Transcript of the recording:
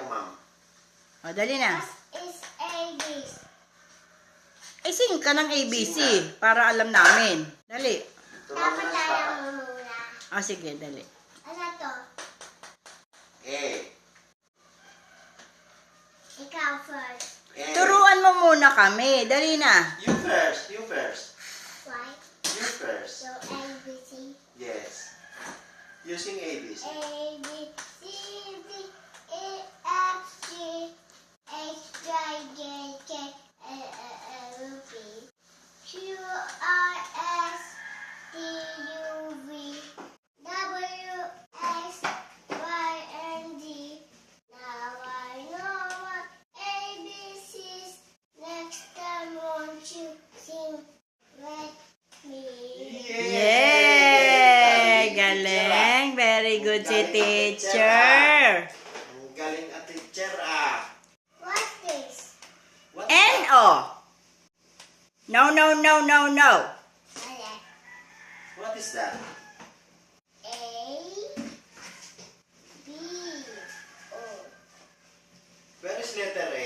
yang ma'am. O, dali na. What is ABC? Ay, sing ka ng ABC para alam namin. Dali. Turuan mo Dapat na si tayo Papa. muna. O, sige, dali. Ano to? A. Ikaw first. A. Turuan mo muna kami. Dali na. You first. You first. Why? You first. So ABC. Yes. Using ABC. A, B, C, D, E, F, G, H, I, J, K, L, M, N, P, Q, R, S, T, U, V, W, X, Y, and Z. Now I know what ABCs. Next time won't you sing with me? Yay! Galing. Very good si teacher. Ang galing at teacher ah. What's this? What? N-O. No, no, no, no, no. Okay. What is that? A, B, O. Where is letter A?